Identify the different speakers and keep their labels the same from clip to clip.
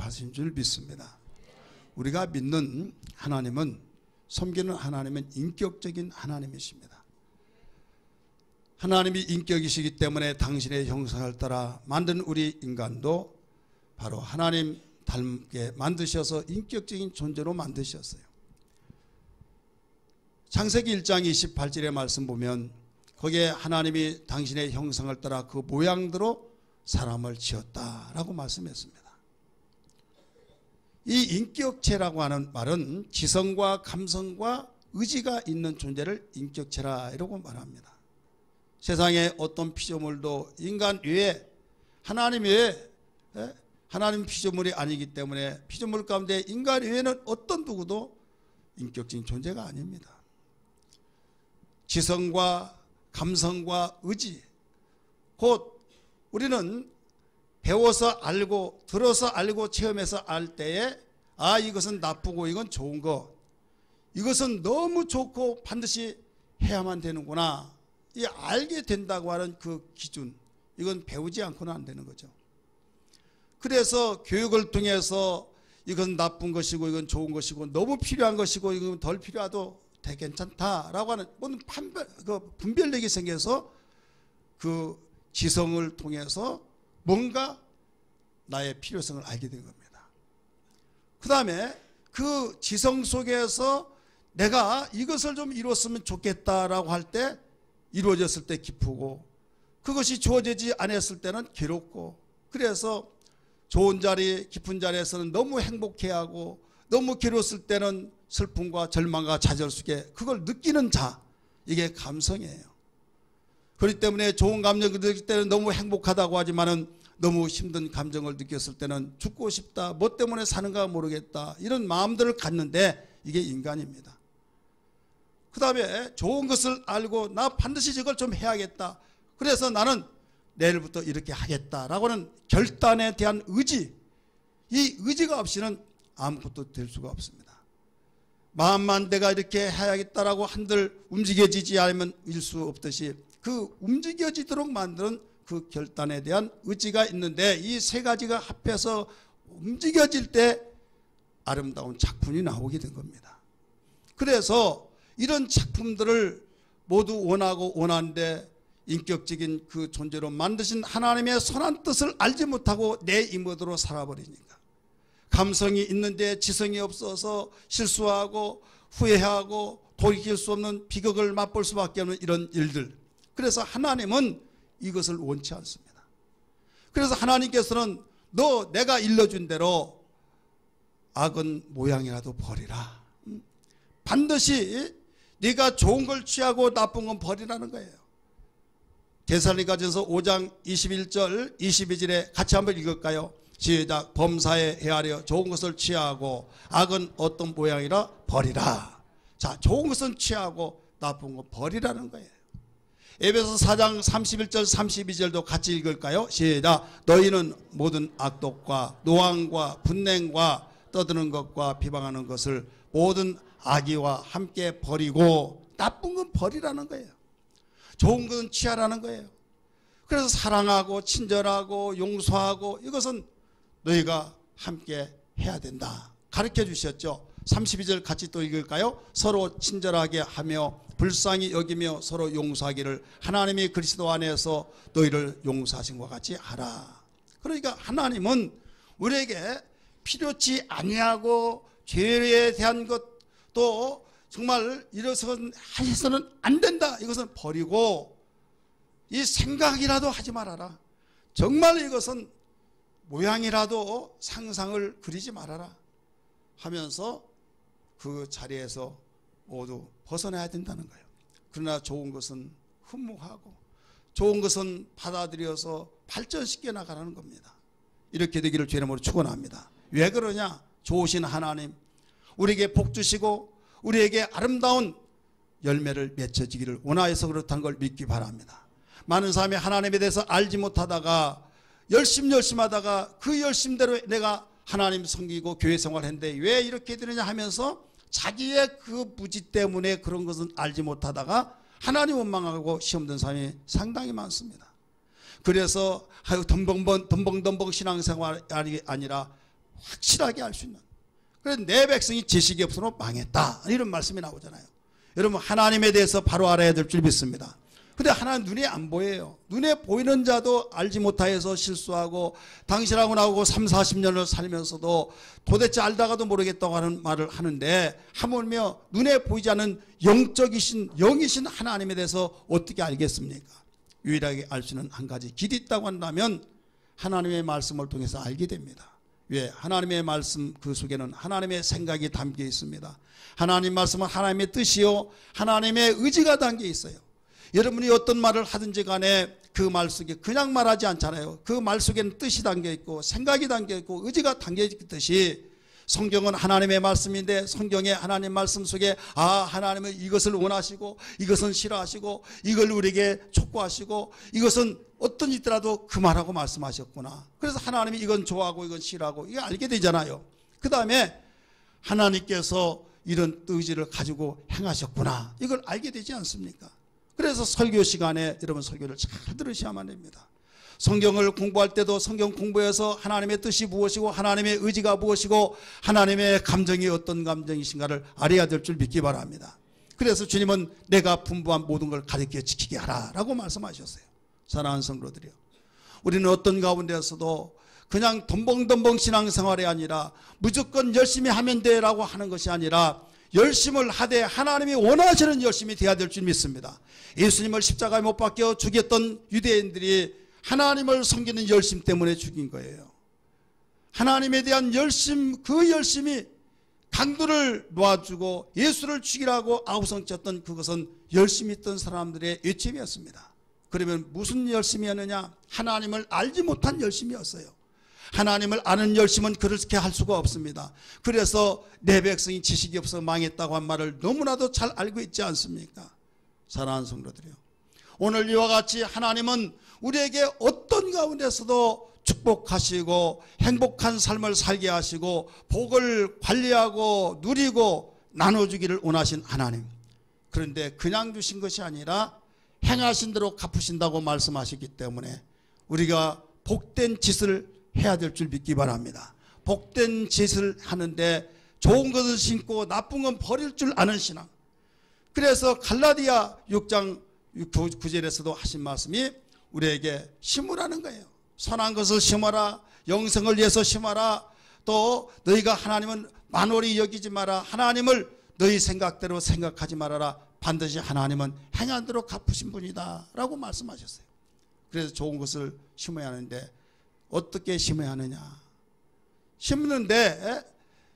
Speaker 1: 응답하신 줄 믿습니다. 우리가 믿는 하나님은, 섬기는 하나님은 인격적인 하나님이십니다. 하나님이 인격이시기 때문에 당신의 형상을 따라 만든 우리 인간도 바로 하나님 닮게 만드셔서 인격적인 존재로 만드셨어요. 창세기 1장 28절의 말씀 보면 거기에 하나님이 당신의 형상을 따라 그 모양대로 사람을 지었다라고 말씀했습니다. 이 인격체라고 하는 말은 지성과 감성과 의지가 있는 존재를 인격체라고 말합니다. 세상에 어떤 피조물도 인간 외에, 하나님 외에, 하나님 피조물이 아니기 때문에 피조물 가운데 인간 외에는 어떤 누구도 인격적인 존재가 아닙니다. 지성과 감성과 의지, 곧 우리는 배워서 알고, 들어서 알고, 체험해서 알 때에 이것은 나쁘고 이건 좋은 것, 이것은 너무 좋고 반드시 해야만 되는구나, 이 알게 된다고 하는 그 기준, 이건 배우지 않고는 안 되는 거죠. 그래서 교육을 통해서 이건 나쁜 것이고 이건 좋은 것이고 너무 필요한 것이고 이건 덜 필요해도 되게 괜찮다라고 하는 모든 분별력이 생겨서 그 지성을 통해서 뭔가 나의 필요성을 알게 된 겁니다. 그 다음에 그 지성 속에서 내가 이것을 좀 이뤘으면 좋겠다라고 할 때 이루어졌을 때 기쁘고, 그것이 주어지지 않았을 때는 괴롭고, 그래서 좋은 자리, 깊은 자리에서는 너무 행복해하고 너무 괴로웠을 때는 슬픔과 절망과 좌절 속에 그걸 느끼는 자, 이게 감성이에요. 그렇기 때문에 좋은 감정을 느낄 때는 너무 행복하다고 하지만은 너무 힘든 감정을 느꼈을 때는 죽고 싶다, 뭐 때문에 사는가 모르겠다, 이런 마음들을 갖는데 이게 인간입니다. 그 다음에 좋은 것을 알고 나 반드시 저걸 좀 해야겠다, 그래서 나는 내일부터 이렇게 하겠다라고 하는 결단에 대한 의지, 이 의지가 없이는 아무것도 될 수가 없습니다. 마음만 내가 이렇게 해야겠다라고 한들 움직여지지 않으면 일 수 없듯이 그 움직여지도록 만드는 그 결단에 대한 의지가 있는데, 이 세 가지가 합해서 움직여질 때 아름다운 작품이 나오게 된 겁니다. 그래서 이런 작품들을 모두 원하고 원하는데 인격적인 그 존재로 만드신 하나님의 선한 뜻을 알지 못하고 내 임무대로 살아버리니까, 감성이 있는데 지성이 없어서 실수하고 후회하고 돌이킬 수 없는 비극을 맛볼 수밖에 없는 이런 일들, 그래서 하나님은 이것을 원치 않습니다. 그래서 하나님께서는 너 내가 일러준 대로 악은 모양이라도 버리라, 반드시 네가 좋은 걸 취하고 나쁜 건 버리라는 거예요. 데살로니가전서 5장 21절 22절에 같이 한번 읽을까요? 시작. 범사에 헤아려 좋은 것을 취하고 악은 어떤 모양이라 버리라. 자, 좋은 것은 취하고 나쁜 건 버리라는 거예요. 에베소 4장 31절 32절도 같이 읽을까요? 시작. 너희는 모든 악독과 노함과 분냉과 떠드는 것과 비방하는 것을 모든 악의와 함께 버리고, 나쁜 건 버리라는 거예요. 좋은 것은 취하라는 거예요. 그래서 사랑하고 친절하고 용서하고 이것은 너희가 함께 해야 된다 가르쳐 주셨죠. 32절 같이 또 읽을까요? 서로 친절하게 하며 불쌍히 여기며 서로 용서하기를 하나님이 그리스도 안에서 너희를 용서하신 것 같이 하라. 그러니까 하나님은 우리에게 필요치 아니하고 죄에 대한 것, 또 정말 이래서는 해서는 안 된다, 이것은 버리고 이 생각이라도 하지 말아라, 정말 이것은 모양이라도 상상을 그리지 말아라 하면서 그 자리에서 모두 벗어나야 된다는 거예요. 그러나 좋은 것은 흠모하고 좋은 것은 받아들여서 발전시켜 나가라는 겁니다. 이렇게 되기를 주의 이름으로 축원합니다. 왜 그러냐? 좋으신 하나님, 우리에게 복 주시고 우리에게 아름다운 열매를 맺혀지기를 원하여서 그렇다는 걸 믿기 바랍니다. 많은 사람이 하나님에 대해서 알지 못하다가 열심히 하다가 그 열심대로 내가 하나님 섬기고 교회 생활했는데 왜 이렇게 되느냐 하면서 자기의 그 무지 때문에 그런 것은 알지 못하다가 하나님 원망하고 시험 든 사람이 상당히 많습니다. 그래서 덤벙덤벙 신앙생활이 아니라 확실하게 알 수 있는. 그래서 내 백성이 지식이 없으므로 망했다, 이런 말씀이 나오잖아요. 여러분, 하나님에 대해서 바로 알아야 될 줄 믿습니다. 근데 하나님 눈에 안 보여요. 눈에 보이는 자도 알지 못하여서 실수하고, 당신하고 나오고 30-40년을 살면서도 도대체 알다가도 모르겠다고 하는 말을 하는데, 하물며 눈에 보이지 않는 영적이신 영이신 하나님에 대해서 어떻게 알겠습니까? 유일하게 알 수 있는 한 가지 길이 있다고 한다면 하나님의 말씀을 통해서 알게 됩니다. 왜? 하나님의 말씀 그 속에는 하나님의 생각이 담겨 있습니다. 하나님 말씀은 하나님의 뜻이요 하나님의 의지가 담겨 있어요. 여러분이 어떤 말을 하든지 간에 그 말 속에 그냥 말하지 않잖아요. 그 말 속에는 뜻이 담겨 있고 생각이 담겨 있고 의지가 담겨 있듯이, 성경은 하나님의 말씀인데 성경의 하나님 말씀 속에 하나님은 이것을 원하시고 이것은 싫어하시고 이걸 우리에게 촉구하시고 이것은 어떤 일이라도 그만하고 말씀하셨구나. 그래서 하나님이 이건 좋아하고 이건 싫어하고 이거 알게 되잖아요. 그 다음에 하나님께서 이런 의지를 가지고 행하셨구나, 이걸 알게 되지 않습니까? 그래서 설교 시간에 여러분 설교를 잘 들으셔야만 됩니다. 성경을 공부할 때도 성경 공부해서 하나님의 뜻이 무엇이고 하나님의 의지가 무엇이고 하나님의 감정이 어떤 감정이신가를 알아야 될 줄 믿기 바랍니다. 그래서 주님은 내가 분부한 모든 걸 가르쳐 지키게 하라 라고 말씀하셨어요. 사랑하는 성도들이요, 우리는 어떤 가운데서도 그냥 덤벙덤벙 신앙생활이 아니라 무조건 열심히 하면 돼라고 하는 것이 아니라 열심을 하되 하나님이 원하시는 열심이 돼야 될 줄 믿습니다. 예수님을 십자가에 못 박혀 죽였던 유대인들이 하나님을 섬기는 열심 때문에 죽인 거예요. 하나님에 대한 열심, 그 열심이 강도를 놓아주고 예수를 죽이라고 아우성쳤던 그것은 열심히 있던 사람들의 외침이었습니다. 그러면 무슨 열심이었느냐? 하나님을 알지 못한 열심이었어요. 하나님을 아는 열심은 그렇게 할 수가 없습니다. 그래서 내 백성이 지식이 없어 망했다고 한 말을 너무나도 잘 알고 있지 않습니까? 사랑하는 성도들이요, 오늘 이와 같이 하나님은 우리에게 어떤 가운데서도 축복하시고 행복한 삶을 살게 하시고 복을 관리하고 누리고 나눠주기를 원하신 하나님, 그런데 그냥 주신 것이 아니라 행하신 대로 갚으신다고 말씀하셨기 때문에 우리가 복된 짓을 해야 될 줄 믿기 바랍니다. 복된 짓을 하는데 좋은 것을 심고 나쁜 건 버릴 줄 아는 신앙. 그래서 갈라디아 6장 9절에서도 하신 말씀이 우리에게 심으라는 거예요. 선한 것을 심어라, 영생을 위해서 심어라, 또 너희가 하나님은 만홀히 여기지 마라, 하나님을 너희 생각대로 생각하지 말아라, 반드시 하나님은 행한 대로 갚으신 분이다 라고 말씀하셨어요. 그래서 좋은 것을 심어야 하는데 어떻게 심어야 하느냐? 심는데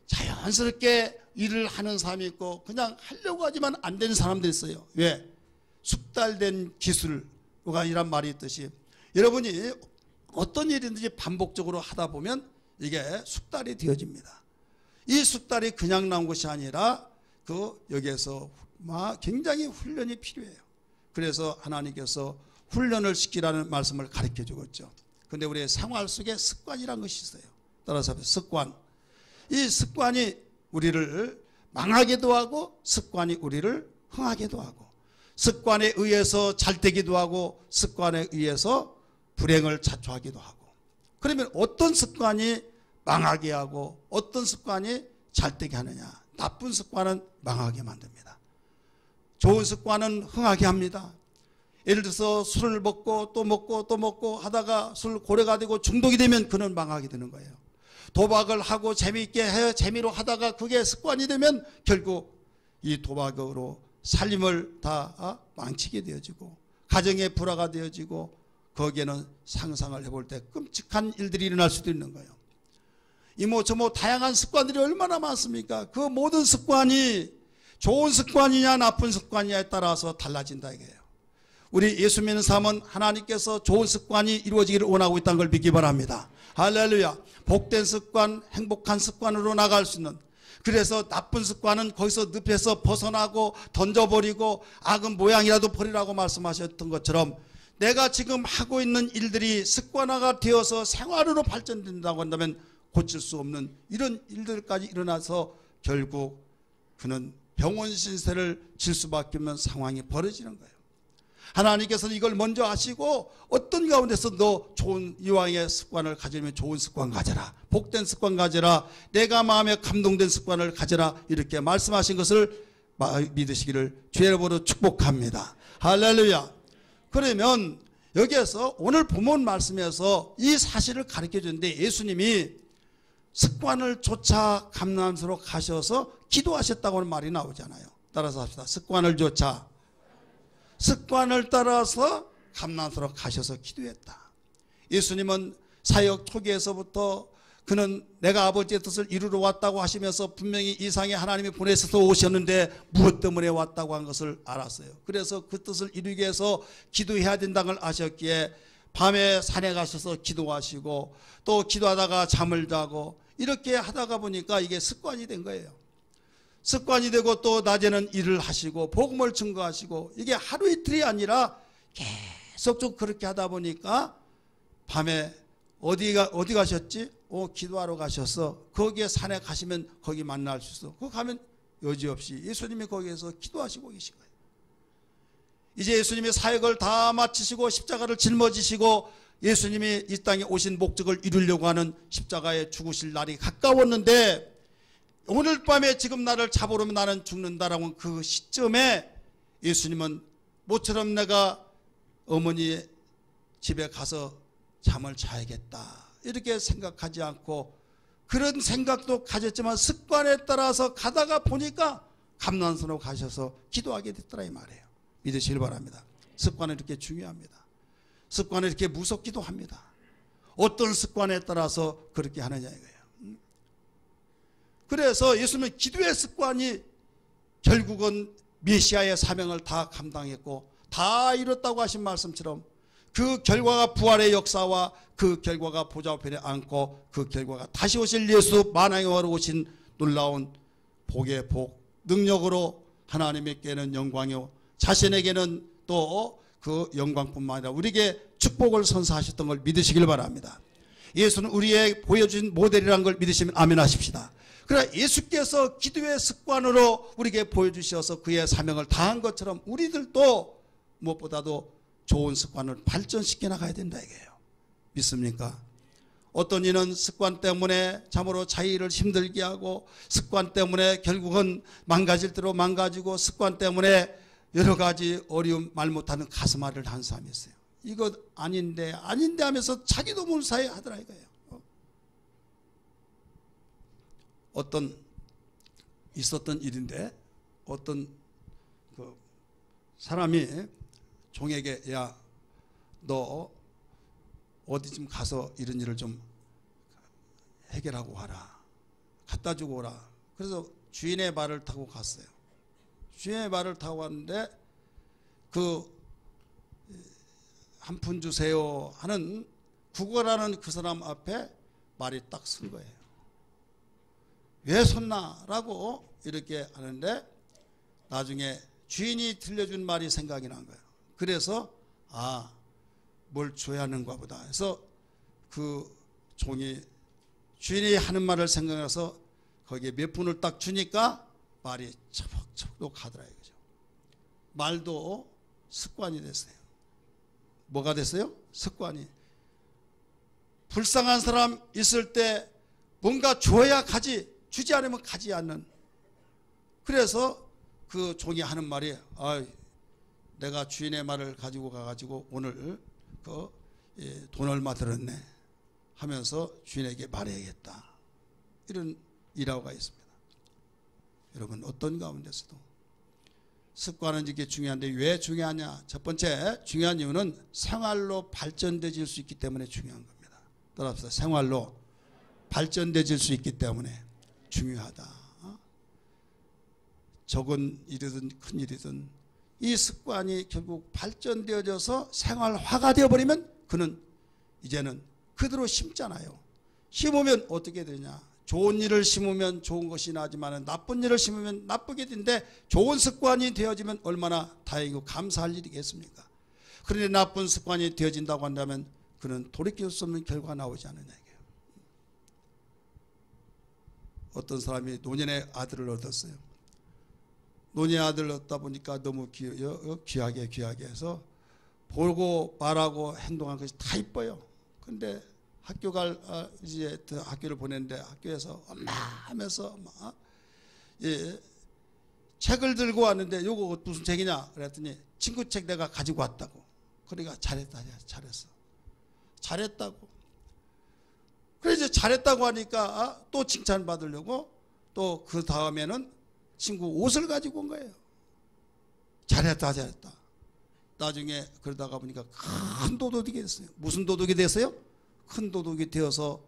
Speaker 1: 자연스럽게 일을 하는 사람이 있고 그냥 하려고 하지만 안 되는 사람들이 있어요. 왜? 숙달된 기술가 이란 말이 있듯이 여러분이 어떤 일이든지 반복적으로 하다 보면 이게 숙달이 되어집니다. 이 숙달이 그냥 나온 것이 아니라 여기에서 굉장히 훈련이 필요해요. 그래서 하나님께서 훈련을 시키라는 말씀을 가르쳐 주었죠. 근데 우리의 생활 속에 습관이라는 것이 있어요. 따라서 습관. 이 습관이 우리를 망하게도 하고 습관이 우리를 흥하게도 하고, 습관에 의해서 잘되기도 하고 습관에 의해서 불행을 자초하기도 하고. 그러면 어떤 습관이 망하게 하고 어떤 습관이 잘되게 하느냐? 나쁜 습관은 망하게 만듭니다. 좋은 습관은 흥하게 합니다. 예를 들어서 술을 먹고 또 먹고 또 먹고 하다가 술 고래가 되고 중독이 되면 그는 망하게 되는 거예요. 도박을 하고 재미있게 해 재미로 하다가 그게 습관이 되면 결국 이 도박으로 살림을 다 망치게 되어지고 가정의 불화가 되어지고 거기에는 상상을 해볼 때 끔찍한 일들이 일어날 수도 있는 거예요. 이모 저모 다양한 습관들이 얼마나 많습니까? 그 모든 습관이 좋은 습관이냐 나쁜 습관이냐에 따라서 달라진다 이거예요. 우리 예수 믿는 사람은 하나님께서 좋은 습관이 이루어지기를 원하고 있다는 걸 믿기 바랍니다. 할렐루야. 복된 습관, 행복한 습관으로 나갈 수 있는, 그래서 나쁜 습관은 거기서 늪에서 벗어나고 던져버리고 악은 모양이라도 버리라고 말씀하셨던 것처럼 내가 지금 하고 있는 일들이 습관화가 되어서 생활으로 발전된다고 한다면 고칠 수 없는 이런 일들까지 일어나서 결국 그는 병원 신세를 질 수밖에 없는 상황이 벌어지는 거예요. 하나님께서는 이걸 먼저 아시고 어떤 가운데서 너 좋은 이왕의 습관을 가지면 좋은 습관 가져라, 복된 습관 가져라, 내가 마음에 감동된 습관을 가져라, 이렇게 말씀하신 것을 믿으시기를 주의 이름으로 축복합니다. 할렐루야. 그러면 여기에서 오늘 본문 말씀에서 이 사실을 가르쳐 주는데, 예수님이 습관을 쫓아 감람산으로 가셔서 기도하셨다고 하는 말이 나오잖아요. 따라서 합시다. 습관을 쫓아, 습관을 따라서 감람산으로 가셔서 기도했다. 예수님은 사역 초기에서부터 그는 내가 아버지의 뜻을 이루러 왔다고 하시면서 분명히 이 상에 하나님이 보내셔서 오셨는데 무엇 때문에 왔다고 한 것을 알았어요. 그래서 그 뜻을 이루기 위해서 기도해야 된다는 걸 아셨기에 밤에 산에 가셔서 기도하시고 또 기도하다가 잠을 자고 이렇게 하다가 보니까 이게 습관이 된 거예요. 습관이 되고 또 낮에는 일을 하시고 복음을 증거하시고, 이게 하루 이틀이 아니라 계속 그렇게 하다 보니까 밤에 어디 가셨지? 기도하러 가셔서 거기에 산에 가시면 거기 만날 수 있어. 거기 가면 여지없이 예수님이 거기에서 기도하시고 계신 거예요. 이제 예수님이 사역을 다 마치시고 십자가를 짊어지시고 예수님이 이 땅에 오신 목적을 이루려고 하는 십자가에 죽으실 날이 가까웠는데, 오늘 밤에 지금 나를 잡으려면 나는 죽는다라고 하는 그 시점에 예수님은 모처럼 내가 어머니 집에 가서 잠을 자야겠다 이렇게 생각하지 않고, 그런 생각도 가졌지만 습관에 따라서 가다가 보니까 감람산으로 가셔서 기도하게 됐더라 이 말이에요. 믿으시길 바랍니다. 습관은 이렇게 중요합니다. 습관은 이렇게 무섭기도 합니다. 어떤 습관에 따라서 그렇게 하느냐 이거예요. 그래서 예수님은 기도의 습관이 결국은 메시아의 사명을 다 감당했고 다 이뤘다고 하신 말씀처럼 그 결과가 부활의 역사와 그 결과가 보좌우편에 앉고 그 결과가 다시 오실 예수 만왕의 왕으로 오신 놀라운 복의 복, 능력으로 하나님께는 영광이요 자신에게는 또 그 영광뿐만 아니라 우리에게 축복을 선사하셨던 걸 믿으시길 바랍니다. 예수는 우리의 보여준 모델이라는 걸 믿으시면 아멘 하십시다. 그러나 예수께서 기도의 습관으로 우리에게 보여주셔서 그의 사명을 다한 것처럼 우리들도 무엇보다도 좋은 습관을 발전시켜 나가야 된다 이거예요. 믿습니까? 어떤 이는 습관 때문에 참으로 자기를 힘들게 하고, 습관 때문에 결국은 망가질 대로 망가지고, 습관 때문에 여러 가지 어려움 말 못하는 가슴앓이를 한 사람이 있어요. 이거 아닌데 하면서 자기도 모르는 사이에 하더라 이거예요. 어떤 있었던 일인데, 어떤 그 사람이 종에게 야 너 어디 좀 가서 이런 일을 좀 해결하고 와라, 갖다 주고 오라. 그래서 주인의 말을 타고 갔어요. 주인의 말을 타고 왔는데 그 한 푼 주세요 하는 구걸하는 그 사람 앞에 말이 딱 선 거예요. 왜 섰나? 라고 이렇게 하는데 나중에 주인이 들려준 말이 생각이 난 거예요. 그래서 뭘 줘야 하는가 보다 해서 그 종이 주인이 하는 말을 생각해서 거기에 몇 푼을 딱 주니까 말이 처벅처벅 가더라 이거죠. 말도 습관이 됐어요. 뭐가 됐어요? 습관이. 불쌍한 사람 있을 때 뭔가 줘야 가지, 주지 않으면 가지 않는. 그래서 그 종이 하는 말이 내가 주인의 말을 가지고 가가지고 오늘 돈 얼마 들었네 하면서 주인에게 말해야겠다, 이런 일화가 있습니다. 여러분 어떤 가운데서도 습관은 이게 중요한데 왜 중요하냐? 첫 번째 중요한 이유는 생활로 발전되질 수 있기 때문에 중요한 겁니다. 따라합시다. 생활로 발전되질 수 있기 때문에 중요하다. 적은 일이든 큰 일이든 이 습관이 결국 발전되어져서 생활화가 되어버리면 그는 이제는 그대로 심잖아요. 심으면 어떻게 되냐? 좋은 일을 심으면 좋은 것이 나지만 나쁜 일을 심으면 나쁘게 되는데, 좋은 습관이 되어지면 얼마나 다행이고 감사할 일이겠습니까? 그런데 나쁜 습관이 되어진다고 한다면 그는 돌이킬 수 없는 결과가 나오지 않느냐 이게요. 어떤 사람이 노년의 아들을 얻었어요. 노년의 아들을 얻다 보니까 너무 귀하게 해서 보고 말하고 행동한 것이 다 이뻐요. 근데 학교 이제 학교를 보냈는데 학교에서 엄마 하면서 예, 책을 들고 왔는데 요거 무슨 책이냐 그랬더니 친구 책 내가 가지고 왔다고. 그러니까 잘했다, 잘했다고. 그래서 잘했다고 하니까 또 칭찬 받으려고 또 그 다음에는 친구 옷을 가지고 온 거예요. 잘했다. 나중에 그러다가 보니까 큰 도둑이 됐어요. 무슨 도둑이 됐어요? 큰 도둑이 되어서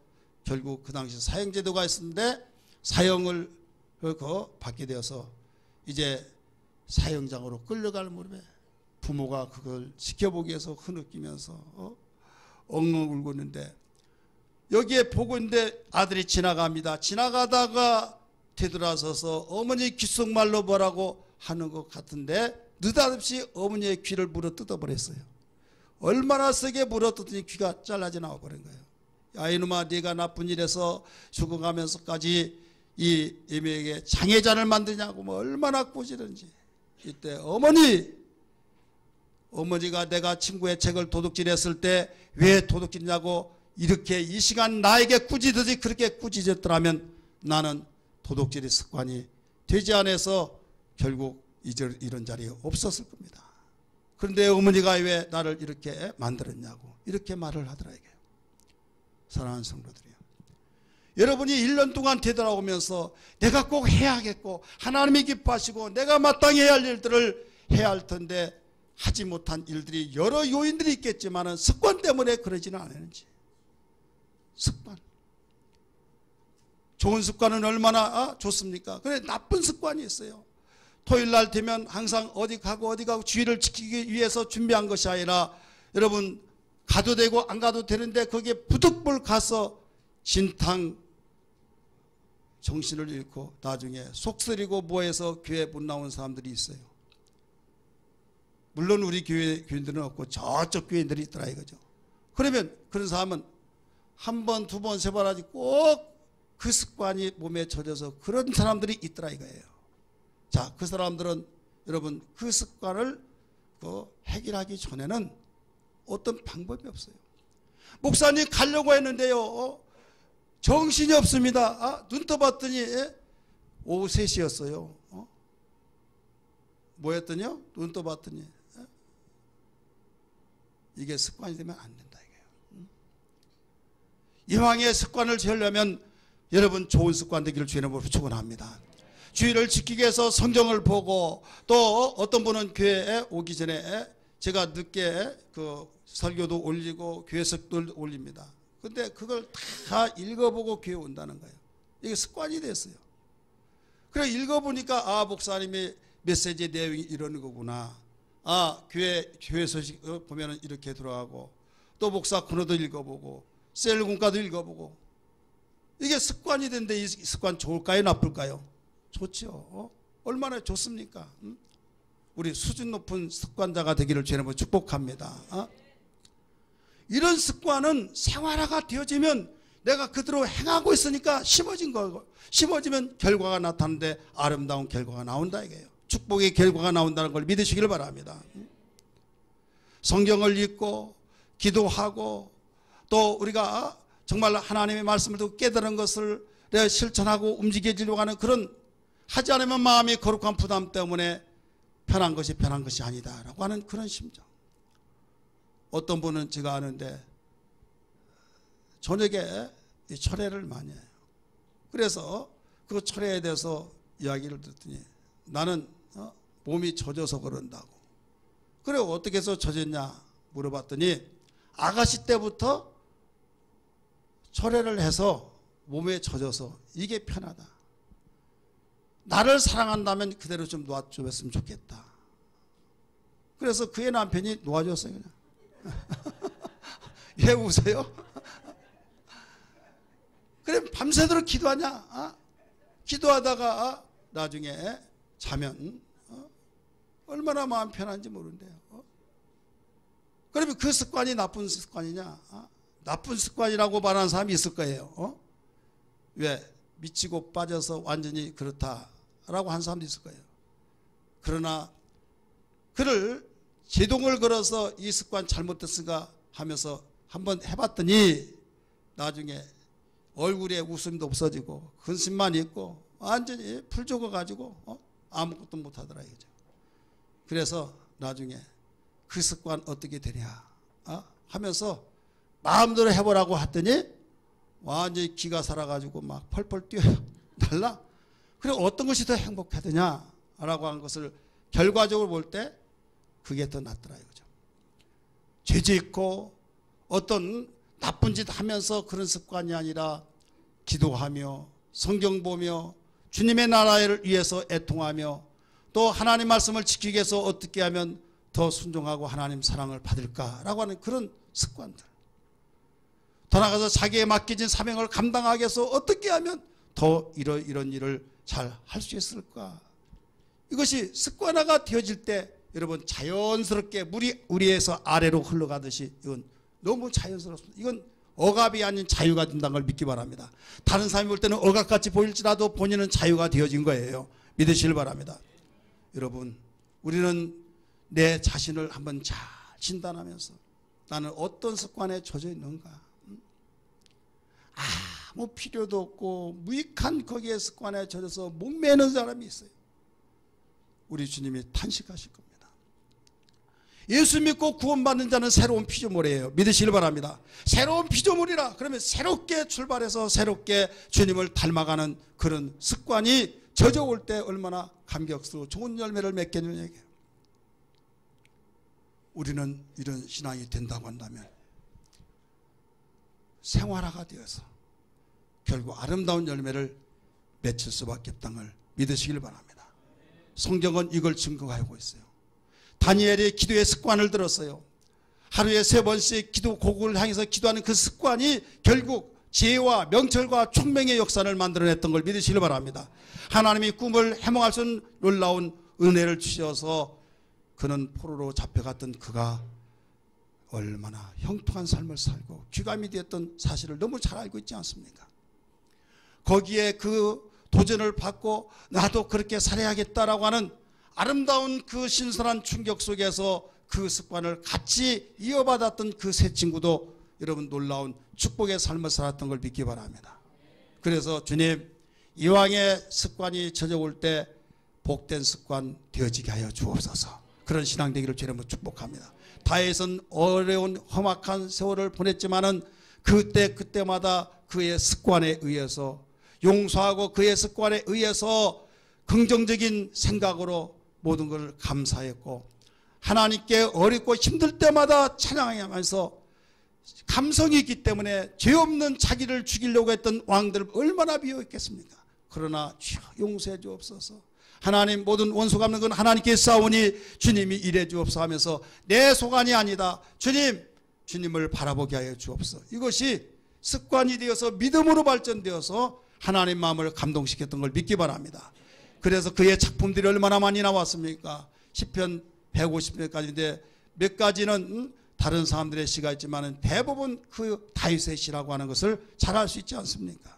Speaker 1: 결국 그 당시 사형제도가 있었는데 사형을 받게 되어서 이제 사형장으로 끌려갈 무렵에 부모가 그걸 지켜보기 위해서 흐느끼면서 엉엉 울고 있는데 여기에 보고 있는데 아들이 지나갑니다. 지나가다가 되돌아서서 어머니 귓속말로 뭐라고 하는 것 같은데 느닷없이 어머니의 귀를 물어 뜯어버렸어요. 얼마나 세게 물어 뜯더니 귀가 잘라져 나와버린 거예요. 야 이놈아, 네가 나쁜 일에서 죽어가면서까지 이 애미에게 장애자를 만드냐고 뭐 얼마나 꾸지는지. 이때 어머니가 내가 친구의 책을 도둑질했을 때 왜 도둑질이냐고 이렇게 이 시간 나에게 꾸짖듯이 그렇게 꾸짖었더라면 나는 도둑질의 습관이 되지 않아서 결국 이런 자리에 없었을 겁니다. 그런데 어머니가 왜 나를 이렇게 만들었냐고 이렇게 말을 하더라 이게요. 사랑하는 성도들이요. 여러분이 1년 동안 되돌아오면서 내가 꼭 해야겠고 하나님이 기뻐하시고 내가 마땅히 해야 할 일들을 해야 할 텐데 하지 못한 일들이 여러 요인들이 있겠지만 습관 때문에 그러지는 않았는지. 습관. 좋은 습관은 얼마나 좋습니까? 그래 나쁜 습관이 있어요. 토요일 날 되면 항상 어디 가고 주의를 지키기 위해서 준비한 것이 아니라 여러분 가도 되고 안 가도 되는데 거기에 부득불 가서 진탕 정신을 잃고 나중에 속쓰리고 뭐해서 교회 못 나온 사람들이 있어요. 물론 우리 교인들은 없고 저쪽 교인들이 있더라 이거죠. 그러면 그런 사람은 한 번, 두 번, 세 번 하지 꼭 그 습관이 몸에 젖어서 그런 사람들이 있더라 이거예요. 자, 그 사람들은 여러분 그 습관을 해결하기 전에는 어떤 방법이 없어요. 목사님 가려고 했는데요. 정신이 없습니다. 눈 떠봤더니 오후 3시였어요. 뭐였더니요? 눈 떠봤더니 이게 습관이 되면 안 된다 이거예요. 이왕의 습관을 지으려면 여러분 좋은 습관 되기를 주의 이름으로 축원합니다. 주의를 지키기 위해서 성경을 보고 또 어떤 분은 교회에 오기 전에 제가 늦게 그 설교도 올리고 교회석도 올립니다. 근데 그걸 다 읽어보고 교회 온다는 거예요. 이게 습관이 됐어요. 그래 읽어보니까 목사님이 메시지 내용이 이런 거구나. 교회 소식 보면은 이렇게 들어가고 또 목사 코너도 읽어보고 셀 공과도 읽어보고 이게 습관이 된데 이 습관 좋을까요 나쁠까요? 좋죠. 얼마나 좋습니까? 우리 수준 높은 습관자가 되기를 주님으로 축복합니다. 이런 습관은 생활화가 되어지면 내가 그대로 행하고 있으니까 심어진 거고 심어지면 결과가 나타나는데 아름다운 결과가 나온다 이게요. 축복의 결과가 나온다는 걸 믿으시기를 바랍니다. 성경을 읽고 기도하고 또 우리가 정말 하나님의 말씀을 듣고 깨달은 것을 실천하고 움직여지려고 하는 그런 하지 않으면 마음이 거룩한 부담 때문에 편한 것이 아니다라고 하는 그런 심정. 어떤 분은 제가 아는데 저녁에 철회를 많이 해요. 그래서 그 철회에 대해서 이야기를 듣더니 나는 몸이 젖어서 그런다고. 그래 어떻게 해서 젖었냐 물어봤더니 아가씨 때부터 철회를 해서 몸에 젖어서 이게 편하다. 나를 사랑한다면 그대로 좀 놓아줬으면 좋겠다. 그래서 그의 남편이 놓아줬어요 그냥. 왜 웃어요? 그래 밤새도록 기도하냐? 기도하다가 나중에 자면 얼마나 마음 편한지 모른대요. 그러면 그 습관이 나쁜 습관이냐? 나쁜 습관이라고 말하는 사람이 있을 거예요. 왜? 미치고 빠져서 완전히 그렇다라고 한 사람도 있을 거예요. 그러나 그를 제동을 걸어서 이 습관 잘못됐을까 하면서 한번 해봤더니 나중에 얼굴에 웃음도 없어지고 근심만 있고 완전히 풀 죽어가지고 아무것도 못하더라 이거죠. 그래서 나중에 그 습관 어떻게 되냐 하면서 마음대로 해보라고 했더니 완전히 기가 살아가지고 막 펄펄 뛰어요. 달라. 그리고 어떤 것이 더 행복하더냐라고 한 것을 결과적으로 볼 때 그게 더 낫더라 이거죠. 죄 짓고 어떤 나쁜 짓 하면서 그런 습관이 아니라 기도하며 성경 보며 주님의 나라를 위해서 애통하며 또 하나님 말씀을 지키기 위해서 어떻게 하면 더 순종하고 하나님 사랑을 받을까라고 하는 그런 습관들. 더 나아가서 자기에 맡겨진 사명을 감당하기 위해서 어떻게 하면 더 이런 일을 잘 할 수 있을까. 이것이 습관화가 되어질 때 여러분 자연스럽게 물이 위에서 아래로 흘러가듯이 이건 너무 자연스럽습니다. 이건 억압이 아닌 자유가 된다는 걸 믿기 바랍니다. 다른 사람이 볼 때는 억압같이 보일지라도 본인은 자유가 되어진 거예요. 믿으시길 바랍니다. 여러분 우리는 내 자신을 한번 잘 진단하면서 나는 어떤 습관에 젖어 있는가. 아무 필요도 없고 무익한 거기에 습관에 젖어서 목매는 사람이 있어요. 우리 주님이 탄식하실 겁니다. 예수 믿고 구원받는 자는 새로운 피조물이에요. 믿으시길 바랍니다. 새로운 피조물이라 그러면 새롭게 출발해서 새롭게 주님을 닮아가는 그런 습관이 젖어올 때 얼마나 감격스러워 좋은 열매를 맺겠느냐 얘기해요. 우리는 이런 신앙이 된다고 한다면 생활화가 되어서 결국 아름다운 열매를 맺힐 수밖에 없다는 걸 믿으시길 바랍니다. 성경은 이걸 증거하고 있어요. 다니엘이 기도의 습관을 들었어요. 하루에 3번씩 기도 곡을 향해서 기도하는 그 습관이 결국 지혜와 명철과 총명의 역사를 만들어냈던 걸 믿으시길 바랍니다. 하나님이 꿈을 해몽할 수 있는 놀라운 은혜를 주셔서 그는 포로로 잡혀갔던 그가 얼마나 형통한 삶을 살고 귀감이 되었던 사실을 너무 잘 알고 있지 않습니까? 거기에 그 도전을 받고 나도 그렇게 살아야겠다라고 하는 아름다운 그 신선한 충격 속에서 그 습관을 같이 이어받았던 그 세 친구도 여러분 놀라운 축복의 삶을 살았던 걸 믿기 바랍니다. 그래서 주님 이왕의 습관이 젖어올 때 복된 습관 되어지게 하여 주옵소서. 그런 신앙 되기를 주님으로 축복합니다. 다윗은 어려운 험악한 세월을 보냈지만은 그때마다 그의 습관에 의해서 용서하고 그의 습관에 의해서 긍정적인 생각으로 모든 걸 감사했고 하나님께 어렵고 힘들 때마다 찬양하면서 감성이 있기 때문에 죄 없는 자기를 죽이려고 했던 왕들 얼마나 미워했겠습니까? 그러나 용서해 주옵소서. 하나님 모든 원수 갚는 건 하나님께 싸우니 주님이 일해 주옵소서 하면서 내 소관이 아니다. 주님을 바라보게 하여 주옵소서. 이것이 습관이 되어서 믿음으로 발전되어서 하나님 마음을 감동시켰던 걸 믿기 바랍니다. 그래서 그의 작품들이 얼마나 많이 나왔습니까? 시편 150편까지인데 몇 가지는 다른 사람들의 시가 있지만 대부분 그 다윗의 시라고 하는 것을 잘 알 수 있지 않습니까?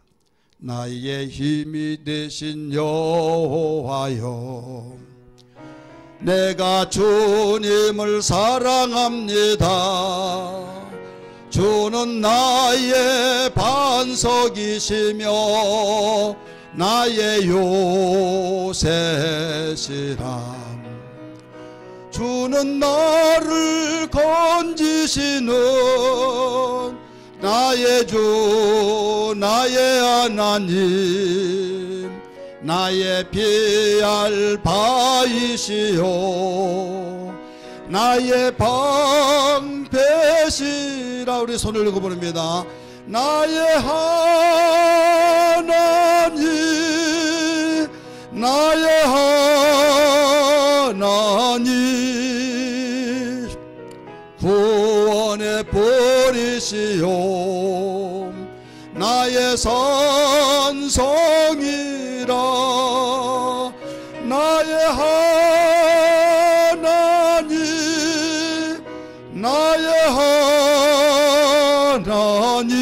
Speaker 1: 나의 힘이 되신 여호와여 내가 주님을 사랑합니다. 주는 나의 반석이시며 나의 요새시라. 주는 나를 건지시는 나의 주 나의 하나님 나의 피할 바이시요 나의 방패시라. 우리 손을 들고 부릅니다. 나의 하나님 나의 하나님 구원의 보리시요 나의 산성이라. 나의 하나님 나의 하나님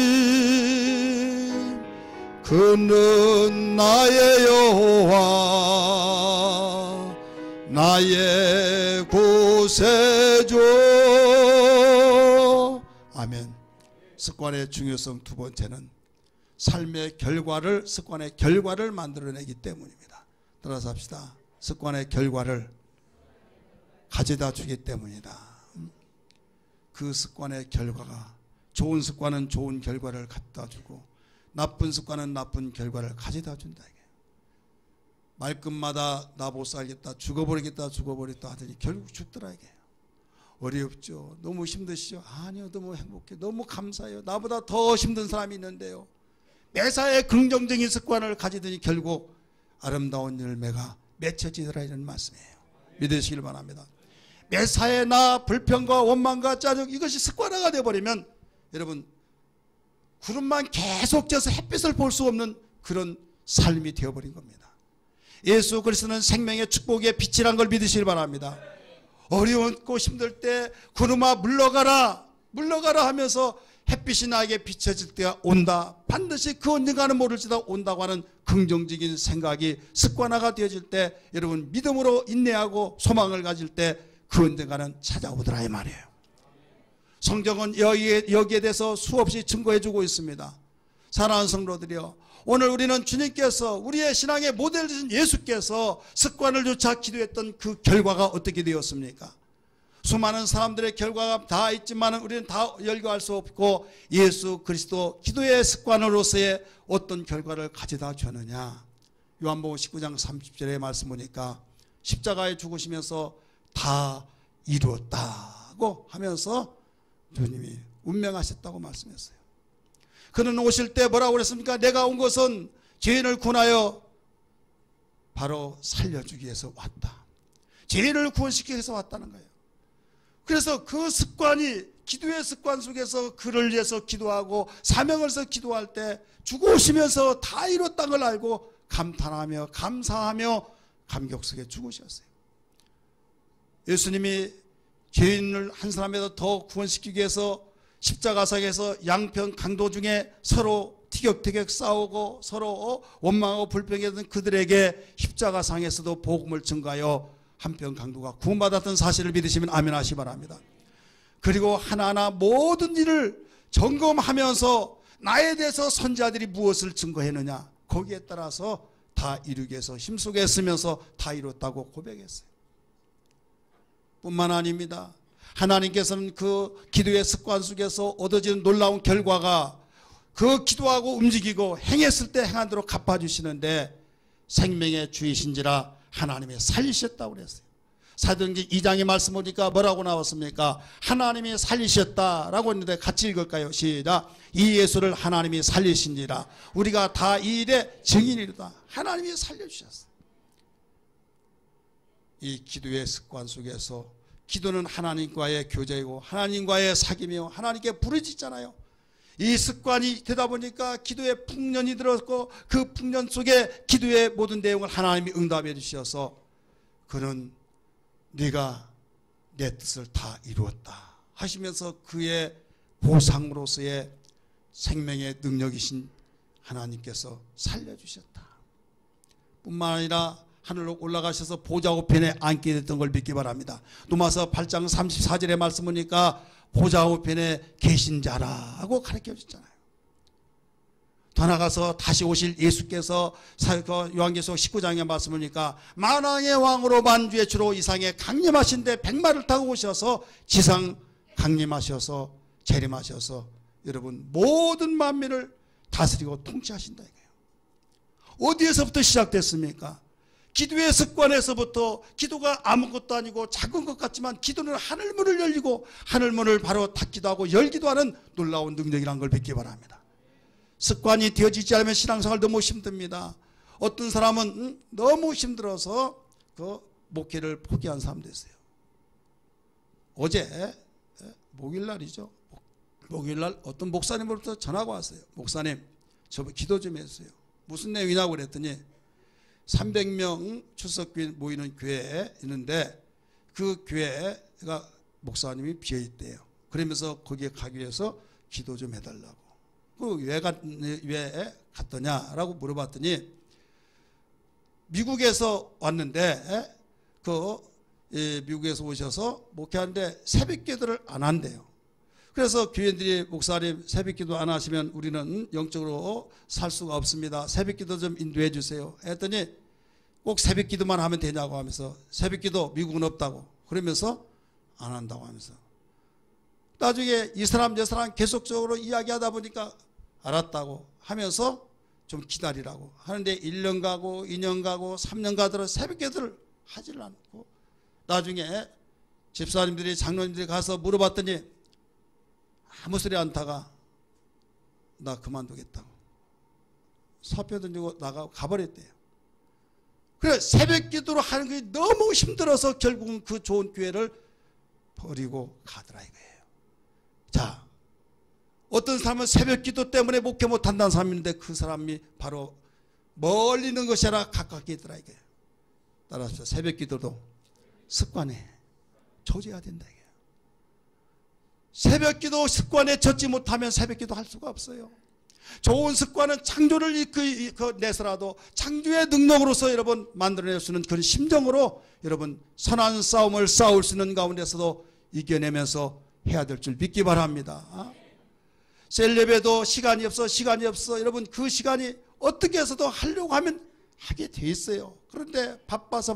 Speaker 1: 그는 나의 여호와 나의 구세주시요 습관의 중요성 두 번째는 삶의 결과를, 습관의 결과를 만들어내기 때문입니다. 따라서 합시다. 습관의 결과를 가져다 주기 때문이다. 그 습관의 결과가, 좋은 습관은 좋은 결과를 갖다 주고 나쁜 습관은 나쁜 결과를 가져다 준다. 이게 말끝마다 나 못 살겠다, 죽어버리겠다 하더니 결국 죽더라. 이게 어렵죠. 너무 힘드시죠? 아니요, 너무 행복해, 너무 감사해요. 나보다 더 힘든 사람이 있는데요. 매사에 긍정적인 습관을 가지더니 결국 아름다운 열매가 맺혀지더라, 이런 말씀이에요. 믿으시길 바랍니다. 매사에 나 불평과 원망과 짜증, 이것이 습관화가 되어버리면 여러분 구름만 계속 져서 햇빛을 볼 수 없는 그런 삶이 되어버린 겁니다. 예수 그리스도는 생명의 축복의 빛이란 걸 믿으시길 바랍니다. 어려웠고 힘들 때 구름아 물러가라, 물러가라 하면서 햇빛이 나에게 비춰질 때가 온다. 반드시 그 언젠가는 모를지도 온다고 하는 긍정적인 생각이 습관화가 되어질 때 여러분 믿음으로 인내하고 소망을 가질 때 그 언젠가는 찾아오더라 이 말이에요. 성경은 여기에 대해서 수없이 증거해주고 있습니다. 사랑하는 성도들이여, 오늘 우리는 주님께서, 우리의 신앙의 모델 되신 예수께서 습관을 조차 기도했던 그 결과가 어떻게 되었습니까? 수많은 사람들의 결과가 다 있지만 우리는 다 열거할 수 없고 예수 그리스도 기도의 습관으로서의 어떤 결과를 가져다 주었느냐. 요한복음 19장 30절의 말씀 보니까 십자가에 죽으시면서 다 이루었다고 하면서 주님이 운명하셨다고 말씀했어요. 그는 오실 때 뭐라고 그랬습니까? 내가 온 것은 죄인을 구원하여 바로 살려주기 위해서 왔다. 죄인을 구원시키기 위해서 왔다는 거예요. 그래서 그 습관이, 기도의 습관 속에서 그를 위해서 기도하고 사명을 위해서 기도할 때 죽으시면서 다 이뤘다는 걸 알고 감탄하며 감사하며 감격 속에 죽으셨어요. 예수님이 죄인을 한 사람이라도 더 구원시키기 위해서 십자가상에서 양편 강도 중에 서로 티격태격 싸우고 서로 원망하고 불평했던 그들에게 십자가상에서도 복음을 증가하여 한편 강도가 구원받았던 사실을 믿으시면 아멘 하시기 바랍니다. 그리고 하나하나 모든 일을 점검하면서 나에 대해서 선지자들이 무엇을 증거했느냐, 거기에 따라서 다 이루기 위해서 힘쓰게 쓰면서 다 이뤘다고 고백했어요. 뿐만 아닙니다. 하나님께서는 그 기도의 습관 속에서 얻어지는 놀라운 결과가 그 기도하고 움직이고 행했을 때 행한 대로 갚아주시는데 생명의 주이신지라 하나님이 살리셨다고 그랬어요. 사도행전 2장의 말씀 보니까 뭐라고 나왔습니까? 하나님이 살리셨다라고 했는데 같이 읽을까요? 시작. 이 예수를 하나님이 살리신지라 우리가 다 이 일의 증인이로다. 하나님이 살려주셨어요. 이 기도의 습관 속에서 기도는 하나님과의 교제이고 하나님과의 사귐이요 하나님께 부르짖잖아요. 이 습관이 되다 보니까 기도에 풍년이 들었고 그 풍년 속에 기도의 모든 내용을 하나님이 응답해 주셔서 그는 네가 내 뜻을 다 이루었다 하시면서 그의 보상으로서의 생명의 능력이신 하나님께서 살려주셨다. 뿐만 아니라 하늘로 올라가셔서 보좌 우편에 앉게 됐던 걸 믿기 바랍니다. 로마서 8장 34절의 말씀 보니까 보좌 우편에 계신 자라고 가르쳐 주잖아요. 더 나가서 다시 오실 예수께서 요한계시록 19장의 말씀 보니까 만왕의 왕으로 만주의 주로 이상에 강림하신데 백마를 타고 오셔서 지상 강림하셔서 재림하셔서 여러분 모든 만민을 다스리고 통치하신다 이거예요. 어디에서부터 시작됐습니까? 기도의 습관에서부터. 기도가 아무것도 아니고 작은 것 같지만 기도는 하늘문을 열리고 하늘문을 바로 닫기도 하고 열기도 하는 놀라운 능력이라는 걸 믿기 바랍니다. 습관이 되어지지 않으면 신앙생활 너무 힘듭니다. 어떤 사람은 너무 힘들어서 그 목회를 포기한 사람도 있어요. 어제 목요일날이죠. 목요일날 어떤 목사님으로부터 전화가 왔어요. 목사님 저 기도 좀 해주세요. 무슨 내용이냐고 그랬더니 300명 출석교회 모이는 교회에 있는데 그 교회가 목사님이 비어있대요. 그러면서 거기에 가기 위해서 기도 좀 해달라고. 왜 갔더냐라고 물어봤더니 미국에서 왔는데 미국에서 오셔서 목회하는데 새벽 기도를 안 한대요. 그래서 교인들이 목사님 새벽기도 안 하시면 우리는 영적으로 살 수가 없습니다. 새벽기도 좀 인도해 주세요. 했더니 꼭 새벽기도만 하면 되냐고 하면서 새벽기도 미국은 없다고 그러면서 안 한다고 하면서 나중에 이 사람 저 사람 계속적으로 이야기하다 보니까 알았다고 하면서 좀 기다리라고 하는데 1년 가고 2년 가고 3년 가더라도 새벽기도를 하질 않고 나중에 집사님들이 장로님들이 가서 물어봤더니 아무 소리 안 타가 나 그만두겠다고 사표 던지고 가버렸대요. 그래 새벽기도를 하는 게 너무 힘들어서 결국은 그 좋은 기회를 버리고 가더라 이거예요. 자, 어떤 사람은 새벽기도 때문에 목회 못한다는 사람이 있는데 그 사람이 바로 멀리 있는 것이 아니라 가깝게 있더라 이거예요. 따라서 새벽기도도 습관에 조져야 된다 이거예요. 새벽기도 습관에 젖지 못하면 새벽기도 할 수가 없어요. 좋은 습관은 창조를 내서라도 창조의 능력으로서 여러분 만들어낼 수 있는 그런 심정으로 여러분 선한 싸움을 싸울 수 있는 가운데서도 이겨내면서 해야 될 줄 믿기 바랍니다. 셀레베도 시간이 없어 여러분 그 시간이 어떻게 해서도 하려고 하면 하게 돼 있어요. 그런데 바빠서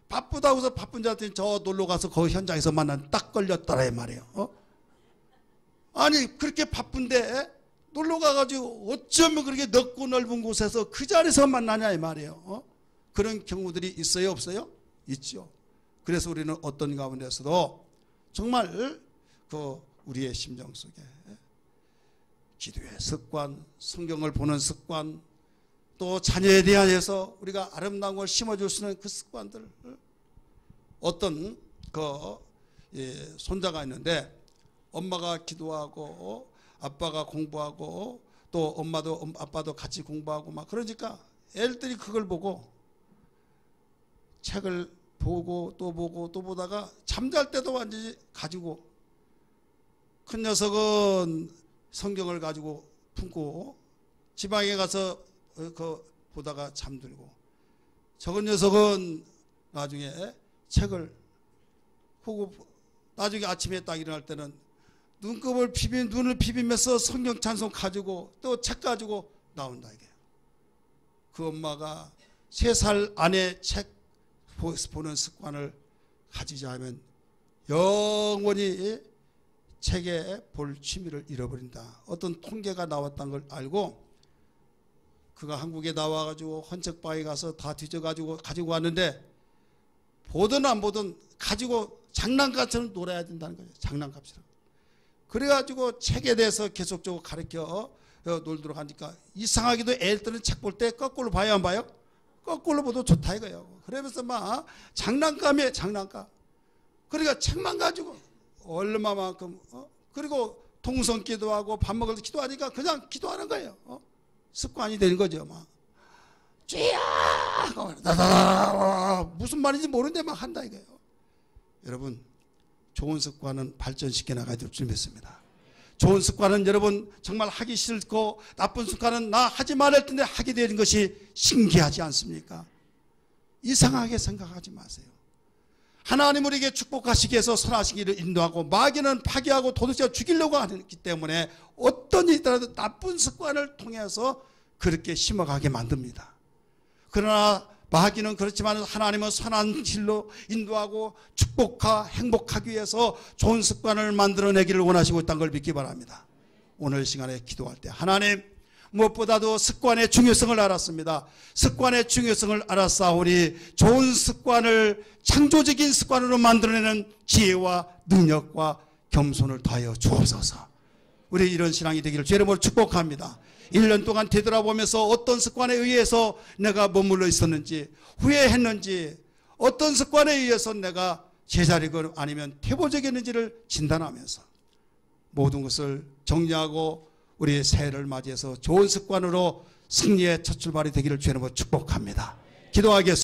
Speaker 1: 바쁘다고 해서 바쁜 자한테 저 놀러 가서 그 현장에서 만난 딱 걸렸더라 이 말이에요. 아니 그렇게 바쁜데 놀러 가가지고 어쩌면 그렇게 넓고 넓은 곳에서 그 자리에서 만나냐 이 말이에요. 그런 경우들이 있어요 없어요? 있죠. 그래서 우리는 어떤 가운데서도 정말 그 우리의 심정 속에 기도의 습관, 성경을 보는 습관, 또 자녀에 대하여서 우리가 아름다운 걸 심어줄 수 있는 그 습관들. 어떤 손자가 있는데 엄마가 기도하고 아빠가 공부하고 또 엄마도 아빠도 같이 공부하고 막 그러니까 애들이 그걸 보고 책을 보고 또 보고 또 보다가 잠잘 때도 완전히 가지고 큰 녀석은 성경을 가지고 품고 지방에 가서 보다가 잠들고 적은 녀석은 나중에 책을 보고 나중에 아침에 딱 일어날 때는 눈을 비비면서 성경 찬송 가지고 또 책 가지고 나온다 이게. 그 엄마가 3살 안에 책 보는 습관을 가지지 않으면 영원히 책에 볼 취미를 잃어버린다. 어떤 통계가 나왔다는 걸 알고 그가 한국에 나와가지고 헌책방에 가서 다 뒤져가지고 가지고 왔는데 보든 안 보든 가지고 장난감처럼 놀아야 된다는 거죠. 장난감처럼. 그래가지고 책에 대해서 계속적으로 가르쳐 놀도록 하니까 이상하게도 애들은 책 볼 때 거꾸로 봐야 안 봐요? 거꾸로 봐도 좋다 이거예요. 그러면서 막 장난감이에요. 장난감. 그러니까 책만 가지고 얼마만큼 그리고 통성 기도하고 밥 먹을 때 기도하니까 그냥 기도하는 거예요. 습관이 되는 거죠. 막 쥐야 무슨 말인지 모르는데 막 한다 이거예요. 여러분 좋은 습관은 발전시켜 나가야 될 줄 믿습니다. 좋은 습관은 여러분 정말 하기 싫고 나쁜 습관은 나 하지 말할 텐데 하게 되는 것이 신기하지 않습니까? 이상하게 생각하지 마세요. 하나님 우리에게 축복하시기 위해서 선하시기를 인도하고 마귀는 파괴하고 도둑질하고 죽이려고 하기 때문에 어떤 일이 있더라도 나쁜 습관을 통해서 그렇게 심어가게 만듭니다. 그러나 마귀는 그렇지만 하나님은 선한 길로 인도하고 축복하 행복하기 위해서 좋은 습관을 만들어내기를 원하시고 있다는 걸 믿기 바랍니다. 오늘 시간에 기도할 때 하나님 무엇보다도 습관의 중요성을 알았습니다. 습관의 중요성을 알았사오니 좋은 습관을 창조적인 습관으로 만들어내는 지혜와 능력과 겸손을 더하여 주옵소서. 우리 이런 신앙이 되기를 주의 이름으로 축복합니다. 1년 동안 되돌아보면서 어떤 습관에 의해서 내가 머물러 있었는지 후회했는지 어떤 습관에 의해서 내가 제자리고 아니면 퇴보적이었는지를 진단하면서 모든 것을 정리하고 우리 새해를 맞이해서 좋은 습관으로 승리의 첫 출발이 되기를 주의 이름으로 축복합니다. 기도하겠습니다.